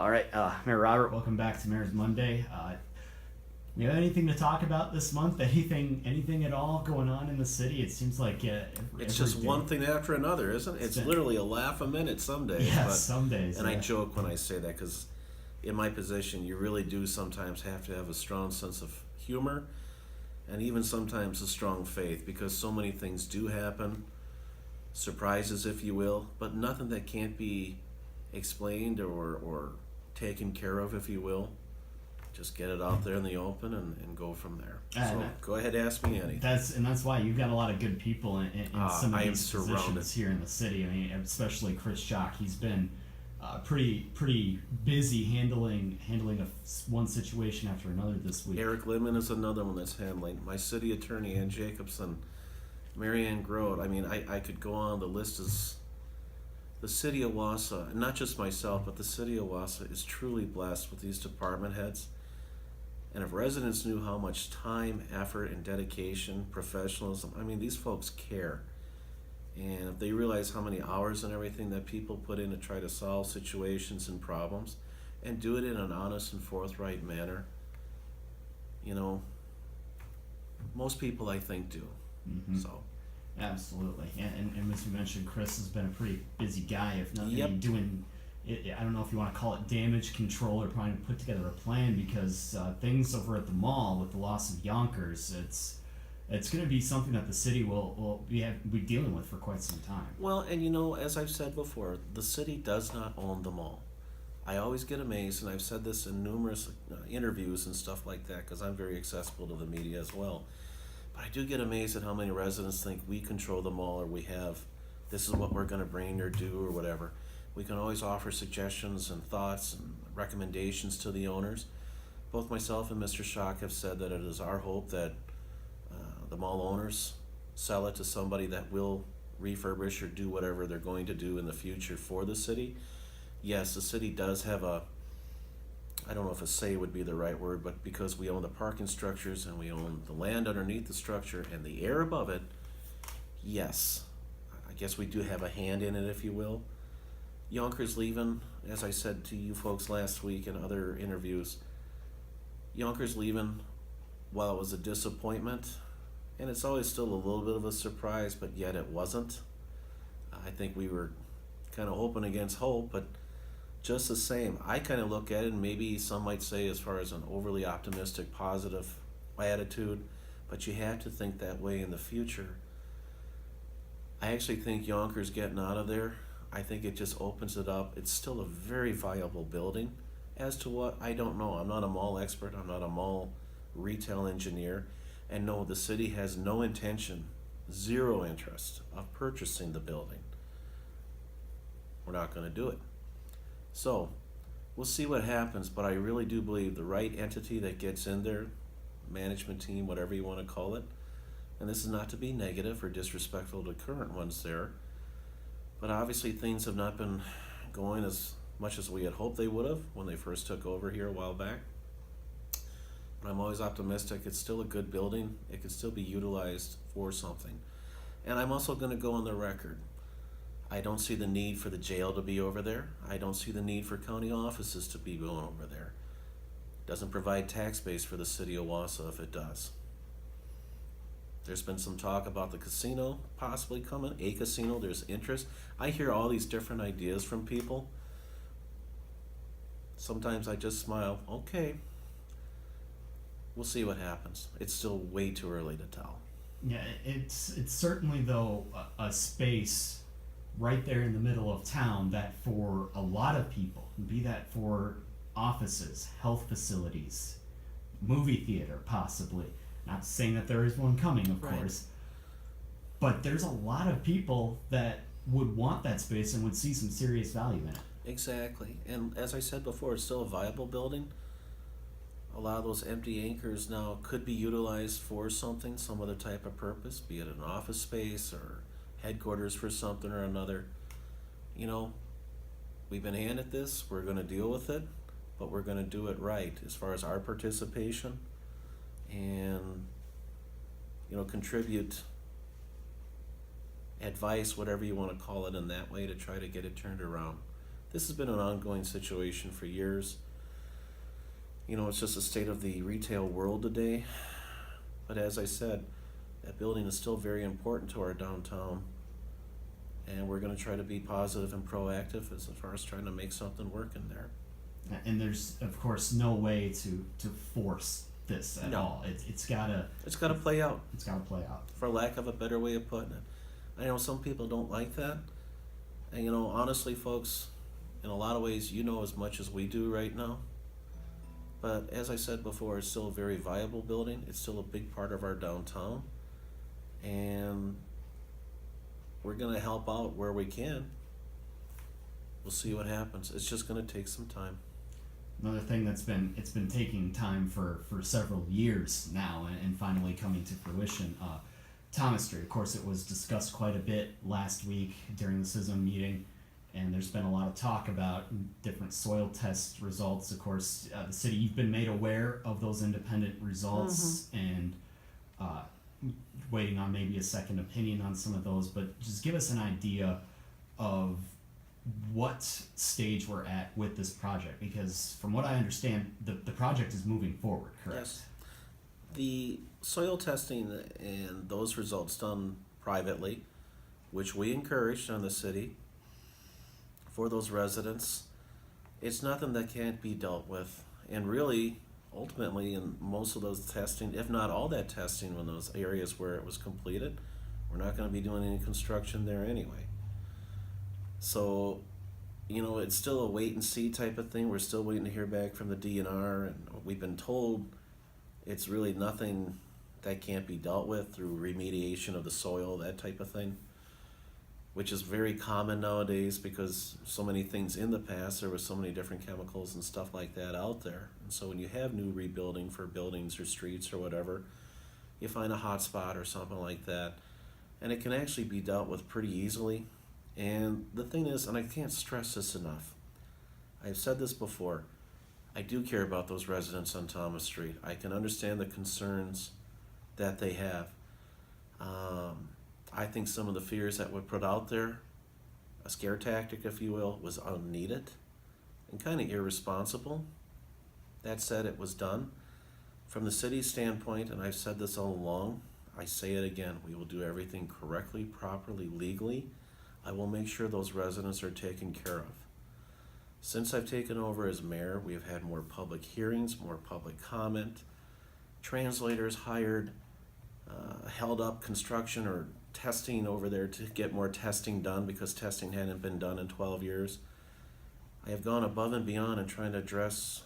All right, Mayor Robert, welcome back to Mayor's Monday. You have anything to talk about this month? Anything at all going on in the city? It seems like It's every just day. one thing after another, isn't it? It's been- literally a laugh a minute some days. Yeah, but, some days. And I yeah. joke when I say that because in my position, you really do sometimes have to have a strong sense of humor and even sometimes a strong faith because so many things do happen, surprises, if you will, but nothing that can't be explained or taken care of, if you will. Just get it out there in the open and go from there. So go ahead, ask me anything. That's why you've got a lot of good people in some of I am these surrounded. positions here in the city. I mean, especially Chris Jock. He's been pretty busy handling one situation after another this week. Eric Littman is another one that's handling. My city attorney, Ann Jacobson, Marianne Grote. I mean, I could go on. The list is the city of Wausau, not just myself, but the city of Wausau is truly blessed with these department heads. And if residents knew how much time, effort, and dedication, professionalism, I mean, these folks care. And if they realize how many hours and everything that people put in to try to solve situations and problems and do it in an honest and forthright manner, you know, most people I think do. Mm-hmm. So. Absolutely, and as we mentioned, Chris has been a pretty busy guy. If not, Yep. doing it, I don't know if you want to call it damage control or trying to put together a plan because things over at the mall with the loss of Yonkers, it's going to be something that the city will be dealing with for quite some time. Well, and you know, as I've said before, the city does not own the mall. I always get amazed, and I've said this in numerous interviews and stuff like that because I'm very accessible to the media as well. But I do get amazed at how many residents think we control the mall or we have, this is what we're going to bring or do or whatever. We can always offer suggestions and thoughts and recommendations to the owners. Both myself and Mr. Schock have said that it is our hope that the mall owners sell it to somebody that will refurbish or do whatever they're going to do in the future for the city. Yes, the city does have I don't know if a say would be the right word, but because we own the parking structures and we own the land underneath the structure and the air above it, yes, I guess we do have a hand in it, if you will. Yonkers leaving, as I said to you folks last week in other interviews, Yonkers leaving, while it was a disappointment, and it's always still a little bit of a surprise, but yet it wasn't. I think we were kind of hoping against hope, but just the same, I kind of look at it, and maybe some might say as far as an overly optimistic, positive attitude, but you have to think that way in the future. I actually think Yonkers getting out of there, I think it just opens it up. It's still a very viable building. As to what, I don't know. I'm not a mall expert. I'm not a mall retail engineer. And no, the city has no intention, zero interest of purchasing the building. We're not going to do it. So, we'll see what happens, but I really do believe the right entity that gets in there, management team, whatever you want to call it, and this is not to be negative or disrespectful to current ones there, but obviously things have not been going as much as we had hoped they would have when they first took over here a while back. But I'm always optimistic. It's still a good building. It could still be utilized for something. And I'm also going to go on the record. I don't see the need for the jail to be over there. I don't see the need for county offices to be going over there. It doesn't provide tax base for the city of Wausau if it does. There's been some talk about the casino possibly coming, a casino, there's interest. I hear all these different ideas from people. Sometimes I just smile, okay. We'll see what happens. It's still way too early to tell. Yeah, it's certainly though a space right there in the middle of town that for a lot of people, be that for offices, health facilities, movie theater possibly, not saying that there is one coming of Right. course, but there's a lot of people that would want that space and would see some serious value in it. Exactly. And as I said before, it's still a viable building. A lot of those empty anchors now could be utilized for something, some other type of purpose, be it an office space or headquarters for something or another. You know, we've been handed this, we're going to deal with it, but we're going to do it right as far as our participation and, you know, contribute advice, whatever you want to call it, in that way to try to get it turned around. This has been an ongoing situation for years. You know, it's just the state of the retail world today. But as I said, that building is still very important to our downtown. And we're going to try to be positive and proactive as far as trying to make something work in there. And there's of course no way to force this at No. all. It's gotta It's got to play out, it's gotta play out. for lack of a better way of putting it. I know some people don't like that. And you know, honestly, folks, in a lot of ways, you know as much as we do right now. But as I said before, it's still a very viable building. It's still a big part of our downtown. And we're going to help out where we can. We'll see what happens. It's just going to take some time. Another thing it's been taking time for several years now, and finally coming to fruition. Thomas Street, of course, it was discussed quite a bit last week during the SISM meeting, and there's been a lot of talk about different soil test results. Of course, the city, you've been made aware of those independent results, and waiting on maybe a second opinion on some of those, but just give us an idea of what stage we're at with this project, because from what I understand, the project is moving forward, correct? Yes. The soil testing and those results done privately, which we encouraged on the city for those residents, it's nothing that can't be dealt with. And really, ultimately, in most of those testing, if not all that testing in those areas where it was completed, we're not going to be doing any construction there anyway. So, you know, it's still a wait and see type of thing. We're still waiting to hear back from the DNR, and we've been told it's really nothing that can't be dealt with through remediation of the soil, that type of thing, which is very common nowadays because so many things in the past, there were so many different chemicals and stuff like that out there. And so when you have new rebuilding for buildings or streets or whatever, you find a hot spot or something like that, and it can actually be dealt with pretty easily. And the thing is, and I can't stress this enough, I've said this before, I do care about those residents on Thomas Street. I can understand the concerns that they have. I think some of the fears that were put out there, a scare tactic, if you will, was unneeded and kind of irresponsible. That said, it was done. From the city's standpoint, and I've said this all along, I say it again, we will do everything correctly, properly, legally. I will make sure those residents are taken care of. Since I've taken over as mayor, we have had more public hearings, more public comment, translators hired, held up construction or testing over there to get more testing done because testing hadn't been done in 12 years. I have gone above and beyond in trying to address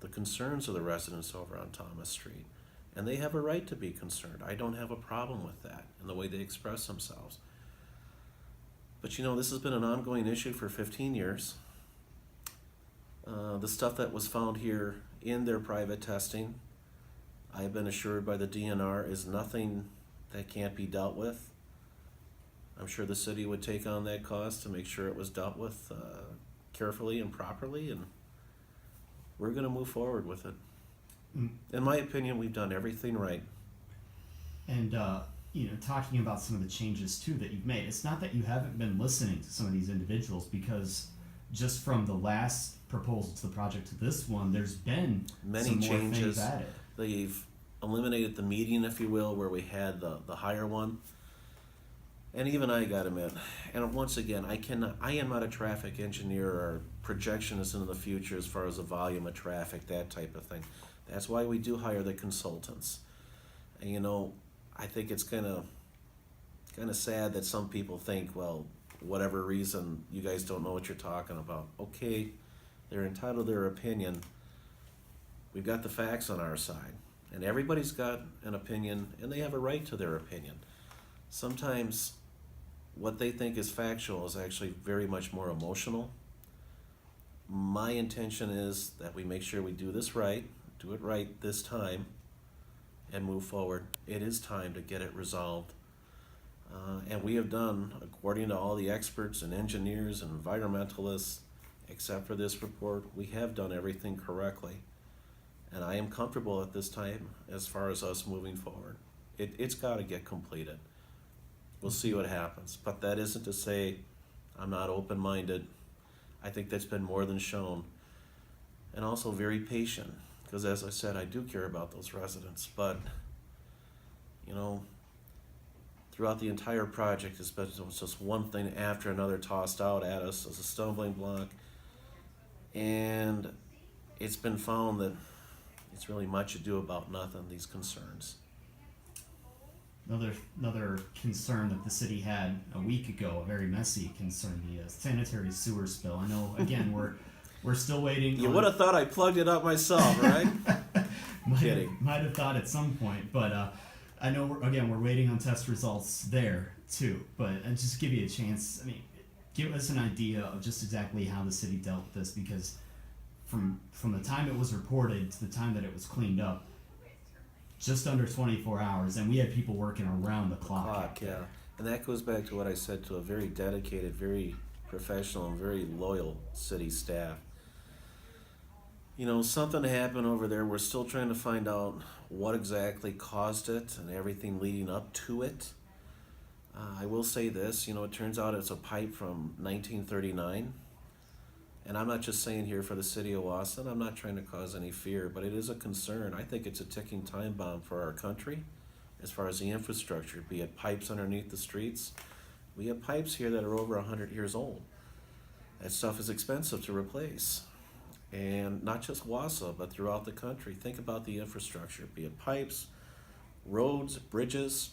the concerns of the residents over on Thomas Street. And they have a right to be concerned. I don't have a problem with that in the way they express themselves. But you know, this has been an ongoing issue for 15 years. The stuff that was found here in their private testing, I have been assured by the DNR, is nothing that can't be dealt with. I'm sure the city would take on that cost to make sure it was dealt with carefully and properly, and we're going to move forward with it. In my opinion, we've done everything right. And you know, talking about some of the changes too that you've made, it's not that you haven't been listening to some of these individuals, because just from the last proposal to the project to this one, there's been Many some more changes. things added. They've eliminated the meeting, if you will, where we had the higher one. And even I got admit, and once again, I am not a traffic engineer or projectionist into the future as far as the volume of traffic, that type of thing. That's why we do hire the consultants. And you know, I think it's kind of sad that some people think, well, whatever reason, you guys don't know what you're talking about. Okay, they're entitled to their opinion. We've got the facts on our side. And everybody's got an opinion, and they have a right to their opinion. Sometimes what they think is factual is actually very much more emotional. My intention is that we make sure we do this right, do it right this time, and move forward. It is time to get it resolved. And we have done, according to all the experts and engineers and environmentalists, except for this report, we have done everything correctly. And I am comfortable at this time as far as us moving forward. It's got to get completed. We'll see what happens. But that isn't to say I'm not open-minded. I think that's been more than shown. And also very patient, because as I said, I do care about those residents. But, you know, throughout the entire project, it's been just one thing after another tossed out at us as a stumbling block. And it's been found that it's really much ado about nothing, these concerns. Another concern that the city had a week ago, a very messy concern, the sanitary sewer spill. I know, again, we're still waiting. You would have thought I plugged it up myself, right? Kidding. Might have thought at some point, but I know we're waiting on test results there too. But and just give you a chance. I mean, give us an idea of just exactly how the city dealt with this, because from the time it was reported to the time that it was cleaned up, just under 24 hours, and we had people working around the clock. Yeah. And that goes back to what I said, to a very dedicated, very professional, and very loyal city staff. You know, something happened over there. We're still trying to find out what exactly caused it and everything leading up to it. I will say this, you know, it turns out it's a pipe from 1939. And I'm not just saying here for the city of Wausau, I'm not trying to cause any fear, but it is a concern. I think it's a ticking time bomb for our country as far as the infrastructure, be it pipes underneath the streets. We have pipes here that are over 100 years old. That stuff is expensive to replace. And not just Wausau, but throughout the country. Think about the infrastructure, be it pipes, roads, bridges.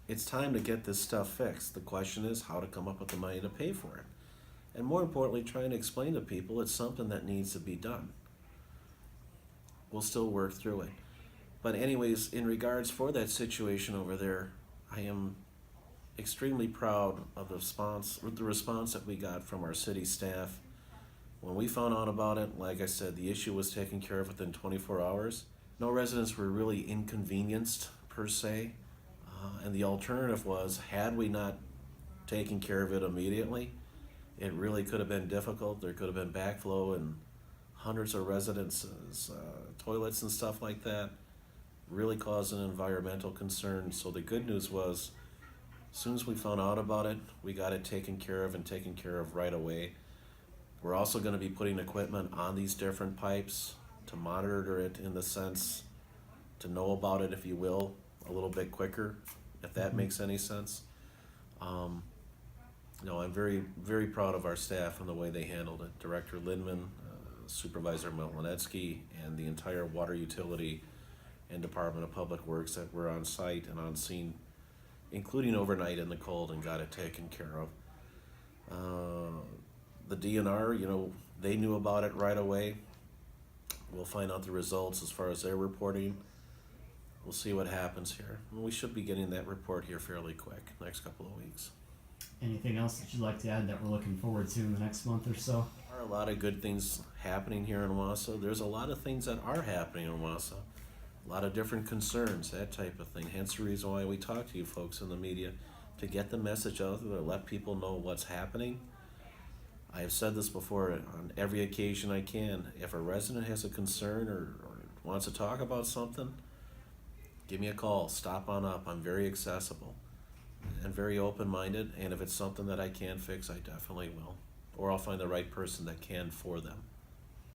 It's time to get this stuff fixed. The question is how to come up with the money to pay for it. And more importantly, trying to explain to people it's something that needs to be done. We'll still work through it. But anyways, in regards for that situation over there, I am extremely proud of the response that we got from our city staff. When we found out about it, like I said, the issue was taken care of within 24 hours. No residents were really inconvenienced per se. And the alternative was, had we not taken care of it immediately, it really could have been difficult. There could have been backflow and hundreds of residences, toilets and stuff like that, really caused an environmental concern. So the good news was, as soon as we found out about it, we got it taken care of, and taken care of right away. We're also going to be putting equipment on these different pipes to monitor it, in the sense to know about it, if you will, a little bit quicker, if that makes any sense. No, I'm very, very proud of our staff and the way they handled it. Director Lindman, Supervisor Melonetsky, and the entire water utility and Department of Public Works that were on site and on scene, including overnight in the cold, and got it taken care of. The DNR, you know, they knew about it right away. We'll find out the results as far as their reporting. We'll see what happens here. We should be getting that report here fairly quick, next couple of weeks. Anything else that you'd like to add that we're looking forward to in the next month or so? There are a lot of good things happening here in Wausau. There's a lot of things that are happening in Wausau. A lot of different concerns, that type of thing. Hence the reason why we talk to you folks in the media, to get the message out there, to let people know what's happening. I have said this before on every occasion I can. If a resident has a concern or wants to talk about something, give me a call. Stop on up. I'm very accessible and very open-minded, and if it's something that I can fix, I definitely will. Or I'll find the right person that can for them.